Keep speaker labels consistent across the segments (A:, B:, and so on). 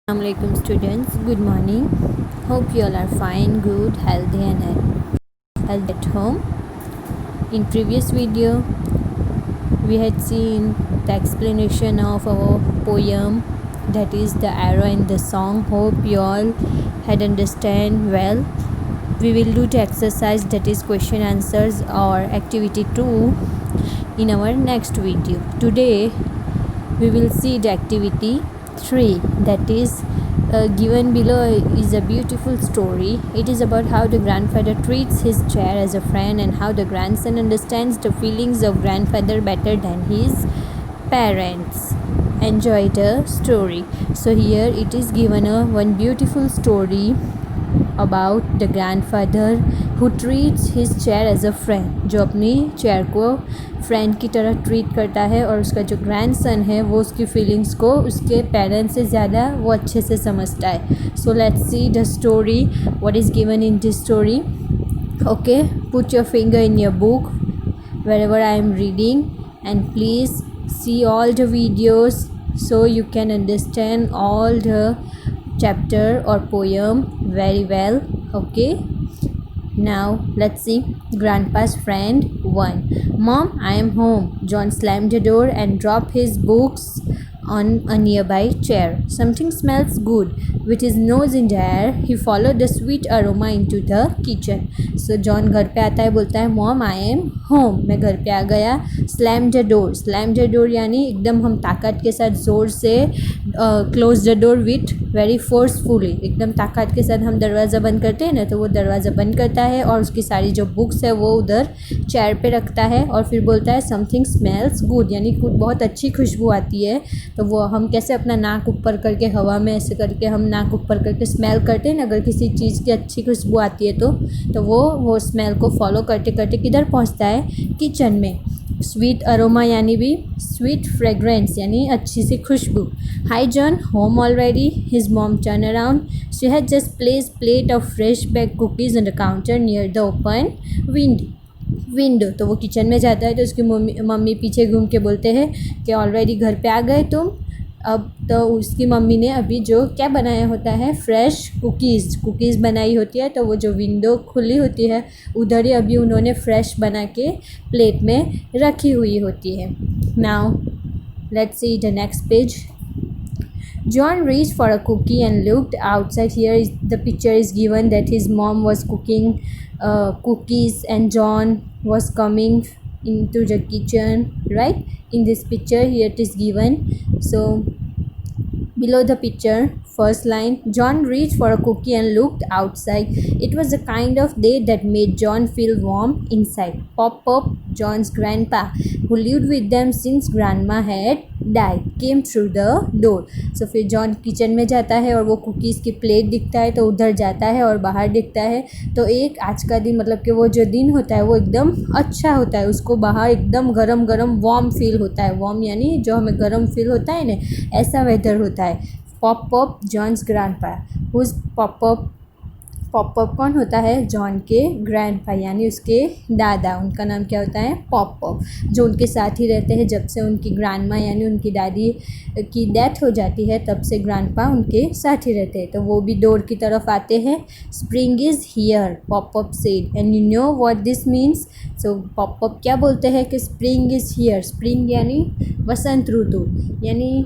A: Assalamualaikum students, good morning. Hope you all are fine, good, healthy and healthy at home. In previous video we had seen the explanation of our poem, that is the arrow in the song. Hope you all had understand well. We will do the exercise, that is question answers or activity 2 in our next video. Today we will see the activity 3, that is given below is a beautiful story. It is about how the grandfather treats his chair as a friend and how the grandson understands the feelings of grandfather better than his parents. Enjoy the story. So here it is given one beautiful story about the grandfather who treats his chair as a friend, जो अपनी chair को friend की तरह treat करता है, और उसका जो ग्रैंडसन है वो उसकी फीलिंग्स को उसके पेरेंट्स से ज़्यादा वो अच्छे से समझता है. सो let's see the story, what is given in this story. Okay, put your finger in your book wherever I am reading and please see all the videos so you can understand all the chapter or poem very well. Okay, now let's see. Grandpa's friend 1. Mom, I am home. John slammed the door and dropped his books on a nearby chair. Something smells good. With his nose in the air, he followed the sweet aroma into the kitchen. So John घर पे आता है, बोलता है Mom, I am home. मैं घर पे आ गया. Slam the door. Slam the door यानी एकदम हम ताकत के साथ ज़ोर से close the door with very forcefully. एकदम ताकत के साथ हम दरवाज़ा बंद करते हैं ना, तो वो दरवाज़ा बंद करता है और उसकी सारी जो बुक्स है वो उधर चेयर पे रखता है और फिर बोलता है समथिंग स्मेल्स गुड, यानी बहुत अच्छी खुशबू आती है. तो वो हम कैसे अपना नाक ऊपर करके हवा में ऐसे करके हम नाक ऊपर करके स्मेल करते हैं ना, अगर किसी चीज़ की अच्छी खुशबू आती है तो वो स्मेल को फॉलो करते करते किधर पहुंचता है, किचन में. स्वीट अरोमा यानी भी स्वीट फ्रेग्रेंस यानी अच्छी सी खुशबू. Hi John, home already? His mom turn around. She had just placed plate of fresh baked cookies on the counter near the open window. तो वो किचन में जाता है तो उसकी मम्मी पीछे घूम के बोलते हैं कि ऑलरेडी घर पे आ गए तुम. अब तो उसकी मम्मी ने अभी जो क्या बनाया होता है, फ्रेश कुकीज़ बनाई होती है, तो वो जो विंडो खुली होती है उधर ही अभी उन्होंने फ्रेश बना के प्लेट में रखी हुई होती है. Now let's see the next page. John reached for a cookie and looked outside. Here is the picture is given that his mom was cooking cookies and John was coming into the kitchen, right? In this picture here it is given. So below the picture, first line, John reached for a cookie and looked outside. It was the kind of day that made John feel warm inside. Pop, John's grandpa, who lived with them since grandma had died, came through the door. So फिर John kitchen में जाता है और वो cookies की plate दिखता है तो उधर जाता है और बाहर दिखता है. तो एक आज का दिन मतलब कि वो जो दिन होता है वो एकदम अच्छा होता है, उसको बाहर एकदम गरम गरम वार्म फील होता है. वार्म यानी जो हमें गरम फील होता है ना, ऐसा वेदर होता है. Pop John's grandpa. Whose pop कौन होता है, जॉन के ग्रैंडपा यानी उसके दादा. उनका नाम क्या होता है, पॉप, जो उनके साथ ही रहते हैं जब से उनकी ग्रैंडमा यानी उनकी दादी की डेथ हो जाती है, तब से ग्रैंडपा उनके साथ ही रहते हैं. तो वो भी डोर की तरफ आते हैं. Spring is here, pop said, and you know what this means. So pop क्या बोलते हैं कि स्प्रिंग इज़ हियर. स्प्रिंग यानी वसंत ऋतु, यानी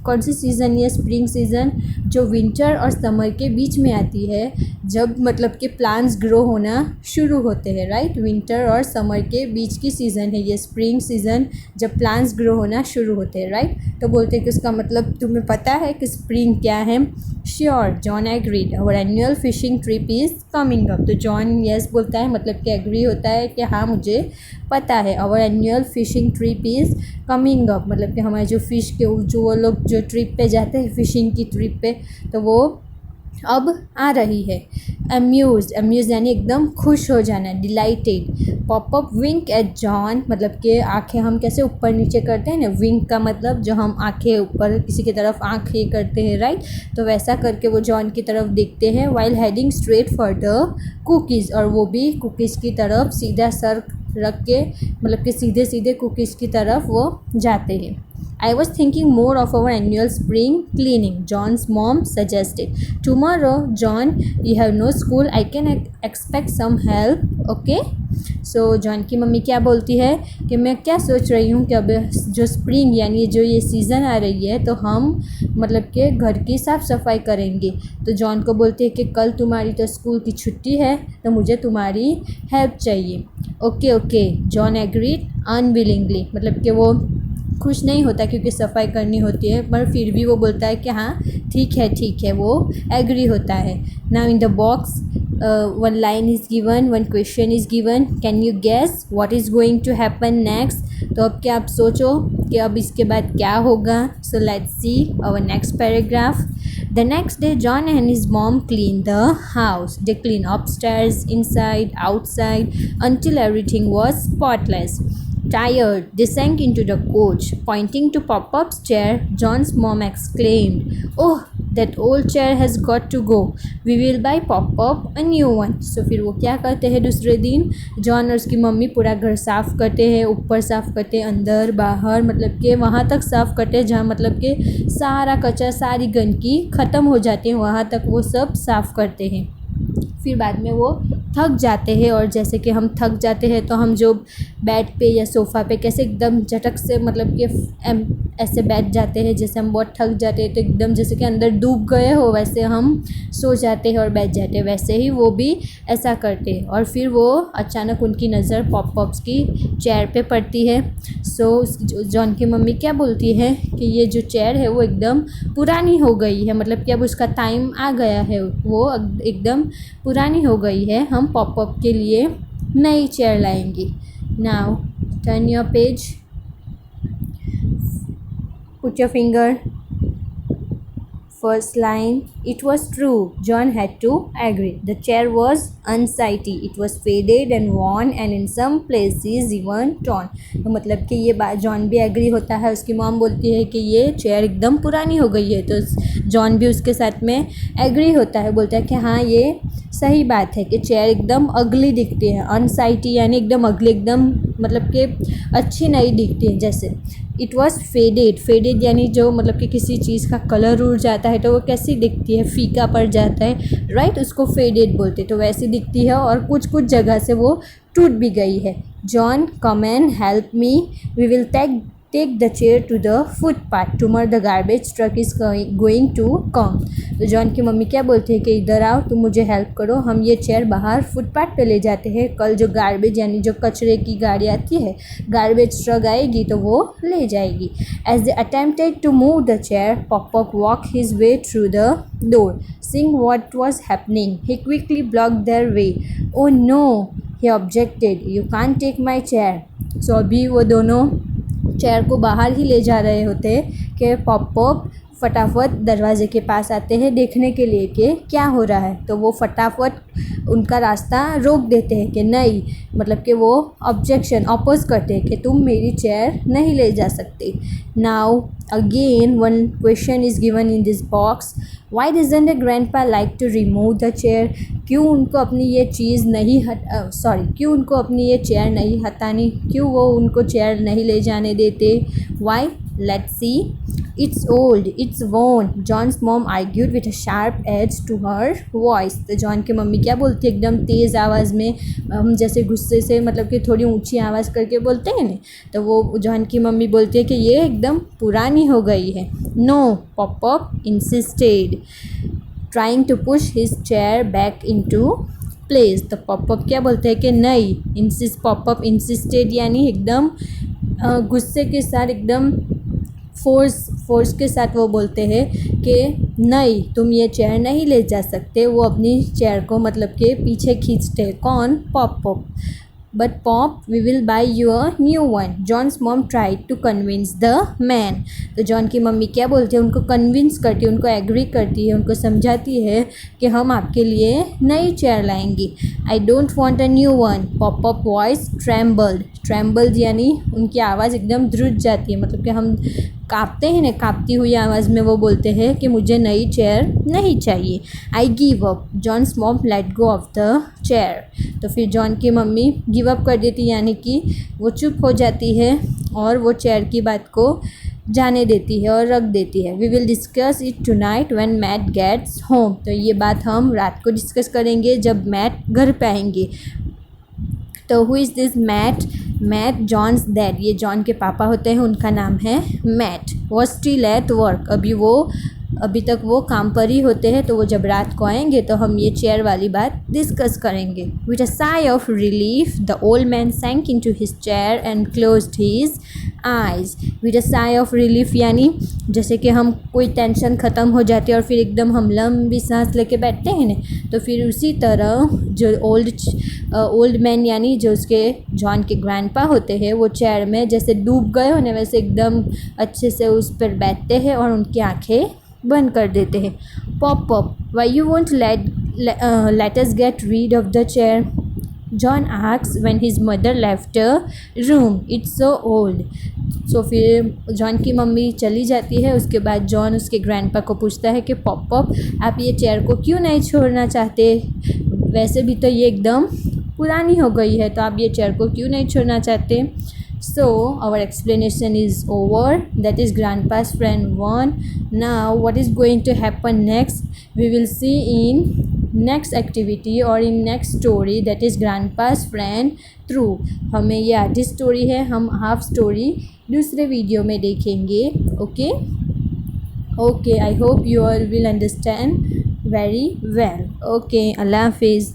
A: कौन सी सीज़न ये, स्प्रिंग सीज़न जो विंटर और समर के बीच में आती है, जब मतलब कि प्लांट्स ग्रो होना शुरू होते हैं, राइट. विंटर और समर के बीच की सीज़न है ये स्प्रिंग सीज़न, जब प्लांट्स ग्रो होना शुरू होते हैं, राइट. तो बोलते हैं कि उसका मतलब तुम्हें पता है कि स्प्रिंग क्या है. Sure, John agreed. Our annual fishing trip is coming up. तो जॉन यस बोलता है, मतलब कि एग्री होता है कि हाँ मुझे पता है. Our annual fishing trip is coming up, मतलब कि हमारे जो फ़िश के जो वो लोग जो ट्रिप पे जाते हैं फिशिंग की ट्रिप पे, तो वो अब आ रही है. अम्यूज यानी एकदम खुश हो जाना, डिलाइटेड. पॉप विंक एट जॉन, मतलब कि आंखें हम कैसे ऊपर नीचे करते हैं ना, विंक का मतलब जो हम आंखें ऊपर किसी की तरफ आंखें करते हैं, राइट. तो वैसा करके वो जॉन की तरफ देखते हैं. While heading straight for the cookies, और वो भी कुकीज़ की तरफ सीधा सर रख के, मतलब कि सीधे सीधे कुकीज़ की तरफ वो जाते हैं. I was thinking more of our annual spring cleaning, John's mom suggested. Tomorrow, John, you have no school. I can expect some help, okay? So John की मम्मी क्या बोलती है कि मैं क्या सोच रही हूँ कि अब जो स्प्रिंग यानी जो ये सीज़न आ रही है तो हम मतलब कि घर की साफ़ सफाई करेंगे। तो जॉन को बोलती है कि कल तुम्हारी तो स्कूल की छुट्टी है तो मुझे तुम्हारी हेल्प चाहिए। Okay okay, John agreed unwillingly, मतलब कि वो खुश नहीं होता क्योंकि सफाई करनी होती है, पर फिर भी वो बोलता है कि हाँ ठीक है, वो एग्री होता है। Now in the box one line is given, one question is given, can you guess what is going to happen next. तो अब क्या आप सोचो कि अब इसके बाद क्या होगा। So let's see our next paragraph. The next day, John and his mom cleaned the house. They cleaned upstairs, inside, outside, until everything was spotless. Tired, they sank into the couch. Pointing to Pop-Up's chair, John's mom exclaimed, "Oh, that old chair has got to go. We will buy Pop-Up a new one." So फिर वो क्या करते हैं दूसरे दिन, John और उसकी mummy पूरा घर साफ़ करते हैं, ऊपर साफ़ करते हैं, अंदर बाहर, मतलब कि वहाँ तक साफ़ करते हैं जहाँ मतलब कि सारा कचरा सारी गंदगी ख़त्म हो जाती है, वहाँ तक वो सब साफ़ करते हैं। फिर बाद में वो थक जाते हैं, और जैसे कि हम थक जाते हैं तो हम जो बेड पे या सोफ़ा पे कैसे एकदम झटक से मतलब कि ऐसे बैठ जाते हैं, जैसे हम बहुत थक जाते हैं तो एकदम जैसे कि अंदर डूब गए हो वैसे हम सो जाते हैं और बैठ जाते हैं, वैसे ही वो भी ऐसा करते हैं। और फिर वो अचानक उनकी नज़र पॉप्स की चेयर पे पड़ती है। सो जॉन की मम्मी क्या बोलती है कि ये जो चेयर है वो एकदम पुरानी हो गई है, मतलब कि अब उसका टाइम आ गया है, वो एकदम पुरानी हो गई है, हम पॉप के लिए नई चेयर लाएंगे। Now turn your page, put your finger, first line. It was true, John had to agree. The chair was unsightly, it was faded and worn and in some places even torn. तो मतलब कि ये बात John भी agree होता है, उसकी mom बोलती है कि ये चेयर एकदम पुरानी हो गई है, तो जॉन भी उसके साथ में एग्री होता है, बोलता है कि हाँ ये सही बात है कि चेयर एकदम अगली दिखती है। अनसाइटी यानी एकदम अगली, एकदम मतलब कि अच्छी नहीं दिखती है। जैसे इट वॉज फेडेड यानी जो मतलब कि किसी चीज़ का कलर उड़ जाता है तो वो कैसी दिखती है, फीका पड़ जाता है, राइट, उसको फेडेड बोलते, तो वैसी दिखती है। और कुछ कुछ जगह से वो टूट भी गई है। John, come and help me, we will take the chair to the footpath. Tomorrow the garbage truck is going to come. तो जॉन की मम्मी क्या बोलती है कि इधर आओ, तुम मुझे हेल्प करो, हम ये चेयर बाहर फुटपाथ पे ले जाते हैं, कल जो गार्बेज यानी जो कचरे की गाड़ी आती है, गार्बेज ट्रक आएगी तो वो ले जाएगी। As they attempted to move the chair, Pop walked his way through the door. Seeing what was happening, he quickly blocked their way. Oh no, he objected, you can't take my chair. So अभी वो दोनों chair को बाहर ही ले जा रहे होते कि पॉप फटाफट दरवाजे के पास आते हैं देखने के लिए कि क्या हो रहा है। तो वो फटाफट उनका रास्ता रोक देते हैं कि नहीं, मतलब कि वो ऑब्जेक्शन अपोज करते हैं कि तुम मेरी चेयर नहीं ले जा सकते। Now again one question is given in this box, why doesn't the grandpa like to remove the chair. क्यों उनको अपनी ये चीज़ नहीं क्यों उनको अपनी ये चेयर नहीं हटानी, क्यों वो उनको चेयर नहीं ले जाने देते। Why, let's see. It's old, it's worn, John's mom argued with a sharp edge to her voice. तो जॉन की मम्मी क्या बोलती है एकदम तेज़ आवाज़ में, हम जैसे गुस्से से मतलब कि थोड़ी ऊंची आवाज़ करके बोलते हैं ना, तो वो जॉन की मम्मी बोलती है कि ये एकदम पुरानी हो गई है। No, Pop insisted, trying to push his chair back into place. तो पॉप क्या बोलते हैं कि नहीं, पॉप insisted यानी एकदम गुस्से के साथ, एकदम फोर्स के साथ वो बोलते हैं कि नहीं, तुम ये चेयर नहीं ले जा सकते। वो अपनी चेयर को मतलब कि पीछे खींचते हैं, कौन, pop. But pop, we will buy you a new one, John's mom try to convince the man. तो जॉन की मम्मी क्या बोलती है, उनको कन्विंस करती है, उनको एग्री करती है, उनको समझाती है कि हम आपके लिए नई चेयर लाएंगी। I don't want a new one, pop voice trembled यानी उनकी आवाज़ एकदम ध्रुज जाती है, मतलब कि हम काँपते हैं ना, काँपती हुई आवाज़ में वो बोलते हैं कि मुझे नई चेयर नहीं चाहिए। I give up, John's mom let go of the chair. तो फिर जॉन की मम्मी गिव अप कर देती, यानी कि वो चुप हो जाती है और वो चेयर की बात को जाने देती है और रख देती है। We will discuss it tonight when Matt gets home. तो ये बात हम रात को डिस्कस करेंगे जब मैट घर पे आएंगे। तो who is this Matt? Matt John's dad, ये जॉन के पापा होते हैं, उनका नाम है Matt. Was still at work, अभी तक वो काम पर ही होते हैं। तो वो जब रात को आएंगे तो हम ये चेयर वाली बात डिस्कस करेंगे। With a sigh of relief the old man sank into his chair and closed his eyes. With a sigh of relief यानी जैसे कि हम कोई टेंशन ख़त्म हो जाती है और फिर एकदम हम लंबी सांस लेके बैठते हैं ना, तो फिर उसी तरह जो ओल्ड मैन यानी जो उसके जॉन के ग्रैंडपा होते हैं वो चेयर में जैसे डूब गए होने वैसे एकदम अच्छे से उस पर बैठते हैं और उनकी आंखें बंद कर देते हैं। Pop pop why you want let us get rid of the chair? John asks when his mother left the room, it's so old. So फिर जॉन की मम्मी चली जाती है, उसके बाद जॉन उसके ग्रैंडपा को पूछता है कि पॉप पॉप आप ये चेयर को क्यों नहीं छोड़ना चाहते? वैसे भी तो ये एकदम पुरानी हो गई है, तो आप ये चेयर को क्यों नहीं छोड़ना चाहते? So our explanation is over. That is grandpa's friend 1. Now what is going to happen next? We will see in next activity or in next story, that is grandpa's friend through. हमें ये आधी story है, हम half story दूसरे video में देखेंगे। Okay, I hope you all will understand very well. Okay, अल्लाह हाफिज़।